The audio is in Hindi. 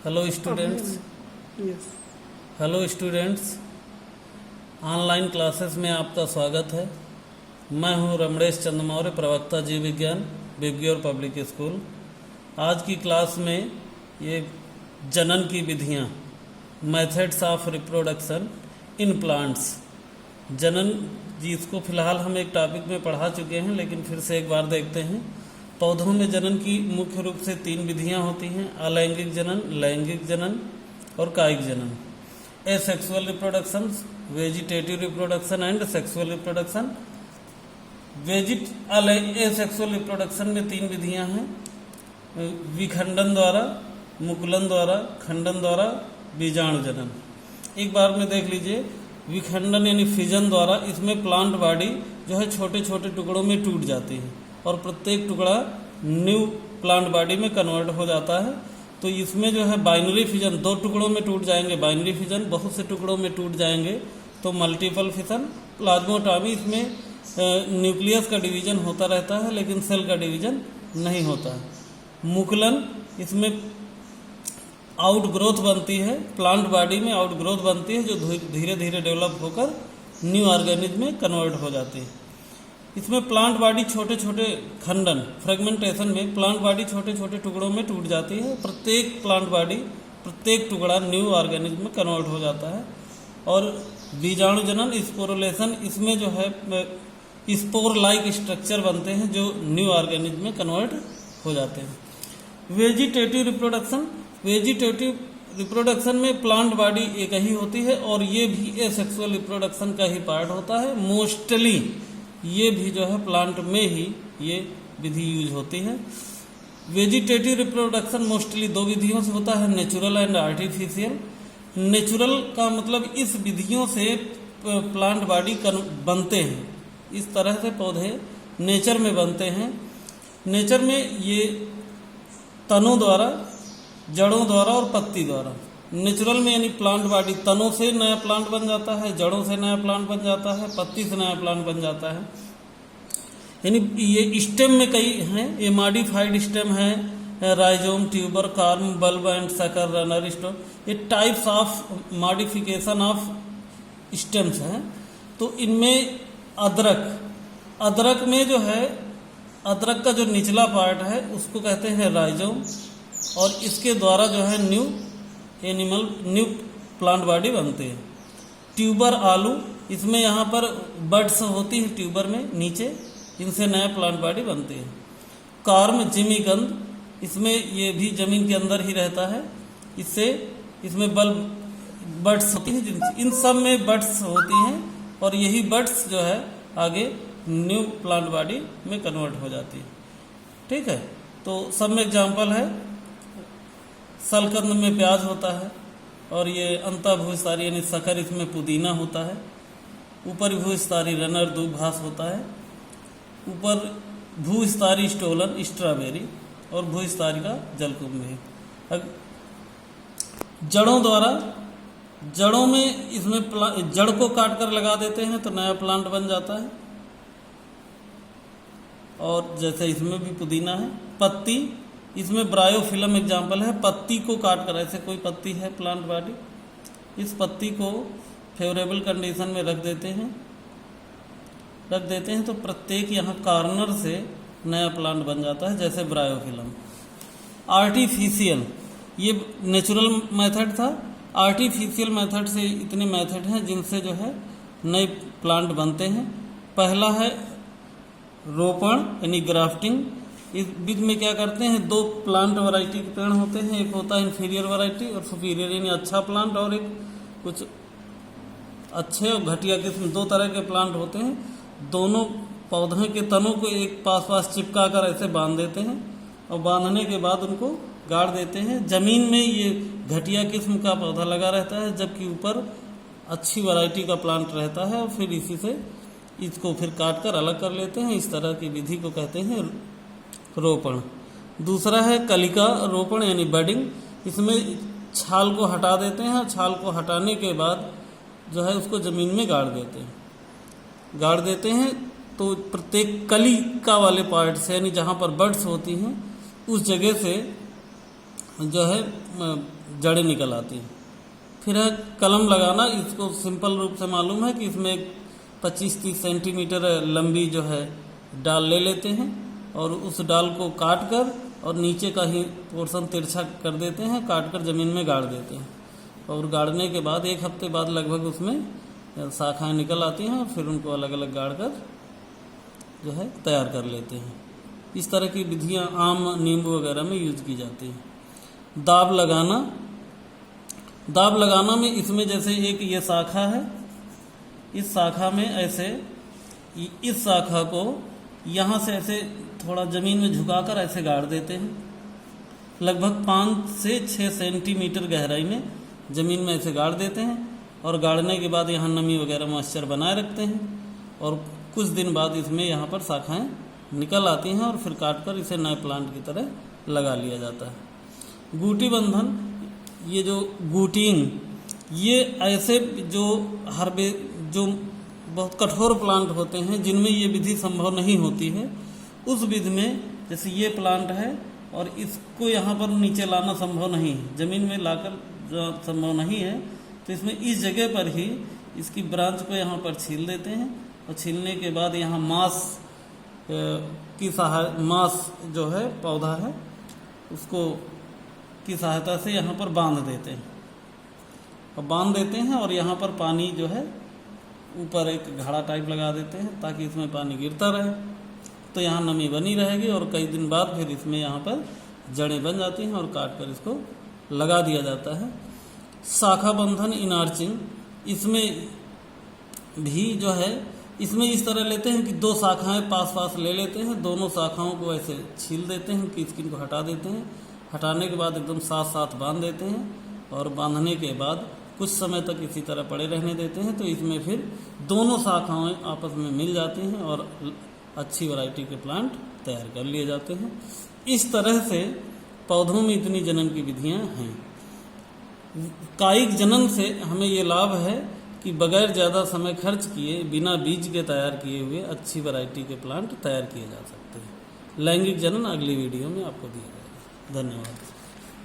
Hello students. Yes. Hello students, online classes में आपका स्वागत है। मैं हूं रमणेश चंद्र मौर्य, प्रवक्ता जीव विज्ञान, बिग्योर पब्लिक स्कूल। आज की क्लास में ये जनन की विधियां, methods of reproduction in plants, जनन जिसको फिलहाल हम एक टॉपिक में पढ़ा चुके हैं, लेकिन फिर से एक बार देखते हैं। पौधों में जनन की मुख्य रूप से 3 विधियां होती हैं: अलैंगिक जनन, लैंगिक जनन और कायिक जनन। Asexual reproduction, vegetative reproduction and sexual reproduction. Asexual reproduction में 3 विधियां हैं: विखंडन द्वारा, मुकुलन द्वारा, खंडन द्वारा, बीजाणु जनन। एक बार में देख लीजिए, विखंडन यानी फिजन द्वारा, इसमें प्लांट बॉडी जो है छोटे छोटे टुकड़ों में टूट जाती है और प्रत्येक टुकड़ा न्यू प्लांट बॉडी में कन्वर्ट हो जाता है। तो इसमें जो है बाइनरी फिजन, 2 टुकड़ों में टूट जाएंगे बाइनरी फिजन, बहुत से टुकड़ों में टूट जाएंगे तो मल्टीपल फिजन। प्लाज्मोटॉमी, इसमें न्यूक्लियस का डिवीजन होता रहता है लेकिन सेल का डिवीजन नहीं होता है। मुकुलन, इसमें आउटग्रोथ बनती है, प्लांट बॉडी में आउटग्रोथ बनती है जो धीरे धीरे डेवलप होकर न्यू ऑर्गेनिज्म में कन्वर्ट हो जाती है। इसमें प्लांट बॉडी छोटे छोटे खंडन, फ्रेगमेंटेशन में प्लांट बॉडी छोटे छोटे टुकड़ों में टूट जाती है। प्रत्येक प्लांट बॉडी, प्रत्येक टुकड़ा न्यू ऑर्गेनिज्म में कन्वर्ट हो जाता है। और बीजाणु जनन, स्पोरुलेशन, इसमें जो है स्पोर लाइक स्ट्रक्चर बनते हैं जो न्यू ऑर्गेनिज्म में कन्वर्ट हो जाते हैं। वेजिटेटिव रिप्रोडक्शन, वेजिटेटिव रिप्रोडक्शन में प्लांट बॉडी एक ही होती है और ये भी एसेक्सुअल रिप्रोडक्शन का ही पार्ट होता है। मोस्टली ये भी जो है प्लांट में ही ये विधि यूज होती है। वेजिटेटिव रिप्रोडक्शन मोस्टली 2 विधियों से होता है: नेचुरल एंड आर्टिफिशियल। नेचुरल का मतलब इस विधियों से प्लांट बॉडी बनते हैं, इस तरह से पौधे नेचर में बनते हैं। नेचर में ये तनों द्वारा, जड़ों द्वारा और पत्ती द्वारा। नेचुरल में यानी प्लांट बॉडी तनों से नया प्लांट बन जाता है, जड़ों से नया प्लांट बन जाता है, पत्ती से नया प्लांट बन जाता है। यानी ये स्टेम में कई हैं, ये मॉडिफाइड स्टेम है, rhizome, tuber, corm, bulb and sucker, runner stone, ये types of modification of stems हैं। तो इनमें अदरक में जो है, अदरक का जो निचला पार्ट है उसको कहते हैं राइजोम, और इसके द्वारा जो है न्यू प्लांट बॉडी बनती है। ट्यूबर, आलू, इसमें यहाँ पर बड्स होती है ट्यूबर में नीचे, इनसे नया प्लांट बॉडी बनती है। कार्म, जिमीगंध, इसमें ये भी जमीन के अंदर ही रहता है, इसमें बड्स होती हैं, इन सब में बड्स होती हैं और यही बड्स जो है आगे न्यू प्लांट बॉडी में कन्वर्ट हो जाती है। ठीक है, तो सब में एग्जाम्पल है, सलकंद में प्याज होता है और ये अंतःभूस्थारी यानी सकर, इसमें पुदीना होता है। ऊपर भूस्थारी रनर, दूबघास होता है। ऊपर भूस्थारी स्टोलन, स्ट्रॉबेरी, और भूस्थारी का जलकुंभ है। जड़ों द्वारा, जड़ों में इसमें जड़ को काट कर लगा देते हैं तो नया प्लांट बन जाता है, और जैसे इसमें भी पुदीना है। पत्ती, इसमें ब्रायोफिलम एग्जाम्पल है, पत्ती को काट कर, ऐसे कोई पत्ती है प्लांट बॉडी, इस पत्ती को फेवरेबल कंडीशन में रख देते हैं तो प्रत्येक यहाँ कार्नर से नया प्लांट बन जाता है, जैसे ब्रायोफिलम। आर्टिफिशियल, ये नेचुरल मेथड था। आर्टिफिशियल मेथड से इतने मेथड हैं जिनसे जो है नए प्लांट बनते हैं। पहला है रोपण यानी ग्राफ्टिंग। इस विधि में क्या करते हैं, 2 प्लांट वैरायटी के पेड़ होते हैं, एक होता है इन्फीरियर वैरायटी और सुपीरियर यानी अच्छा प्लांट, और एक कुछ अच्छे और घटिया किस्म, 2 तरह के प्लांट होते हैं। दोनों पौधों के तनों को एक पास चिपका कर ऐसे बांध देते हैं और बांधने के बाद उनको गाड़ देते हैं। जमीन में ये घटिया किस्म का पौधा लगा रहता है, जबकि ऊपर अच्छी वैरायटी का प्लांट रहता है, और फिर इसी से इसको फिर काट कर अलग कर लेते हैं। इस तरह की विधि को कहते हैं रोपण। दूसरा है कलिका रोपण यानी बडिंग। इसमें छाल को हटा देते हैं, छाल को हटाने के बाद जो है उसको ज़मीन में गाड़ देते हैं तो प्रत्येक कलिका वाले पार्ट से, यानी जहाँ पर बड्स होती हैं उस जगह से जो है जड़ें निकल आती हैं। फिर है कलम लगाना। इसको सिंपल रूप से मालूम है कि इसमें 25-30 सेंटीमीटर लंबी जो है डाल ले लेते हैं और उस डाल को काट कर और नीचे का ही पोर्शन तिरछा कर देते हैं, काट कर ज़मीन में गाड़ देते हैं और गाड़ने के बाद 1 हफ्ते बाद लगभग उसमें शाखाएं निकल आती हैं और फिर उनको अलग अलग गाड़ कर जो है तैयार कर लेते हैं। इस तरह की विधियां आम, नींबू वगैरह में यूज की जाती हैं। दाब लगाना। दाब लगाना में इसमें जैसे एक ये शाखा है, इस शाखा में ऐसे इस शाखा को यहाँ से ऐसे थोड़ा ज़मीन में झुकाकर ऐसे गाड़ देते हैं। लगभग 5 से 6 सेंटीमीटर गहराई में ज़मीन में ऐसे गाड़ देते हैं और गाड़ने के बाद यहाँ नमी वगैरह मॉइस्चर बनाए रखते हैं और कुछ दिन बाद इसमें यहाँ पर शाखाएं निकल आती हैं और फिर काट कर इसे नए प्लांट की तरह लगा लिया जाता है। गूटी बंधन, ये जो गूटिंग, ये ऐसे जो जो बहुत कठोर प्लांट होते हैं जिनमें ये विधि संभव नहीं होती है, उस विधि में जैसे ये प्लांट है और इसको यहाँ पर नीचे लाना संभव नहीं है, ज़मीन में लाकर संभव नहीं है, तो इसमें इस जगह पर ही इसकी ब्रांच को यहाँ पर छील देते हैं और छीलने के बाद यहाँ मांस जो है पौधा है उसको की सहायता से यहाँ पर बांध देते हैं और यहाँ पर पानी जो है ऊपर एक घड़ा टाइप लगा देते हैं ताकि इसमें पानी गिरता रहे, तो यहाँ नमी बनी रहेगी और कई दिन बाद फिर इसमें यहाँ पर जड़ें बन जाती हैं और काट कर इसको लगा दिया जाता है। शाखा बंधन, इनार्चिंग, इसमें भी जो है इसमें इस तरह लेते हैं कि 2 शाखाएं पास पास ले लेते हैं, दोनों शाखाओं को ऐसे छील देते हैं कि स्किन को हटा देते हैं, हटाने के बाद एकदम साथ साथ बांध देते हैं और बांधने के बाद कुछ समय तक इसी तरह पड़े रहने देते हैं, तो इसमें फिर दोनों शाखाएं आपस में मिल जाती हैं और अच्छी वैरायटी के प्लांट तैयार कर लिए जाते हैं। इस तरह से पौधों में इतनी जनन की विधियां हैं। कायिक जनन से हमें ये लाभ है कि बगैर ज़्यादा समय खर्च किए, बिना बीज के तैयार किए हुए अच्छी वैरायटी के प्लांट तैयार किए जा सकते हैं। लैंगिक जनन अगली वीडियो में आपको दिया जाएगा। धन्यवाद।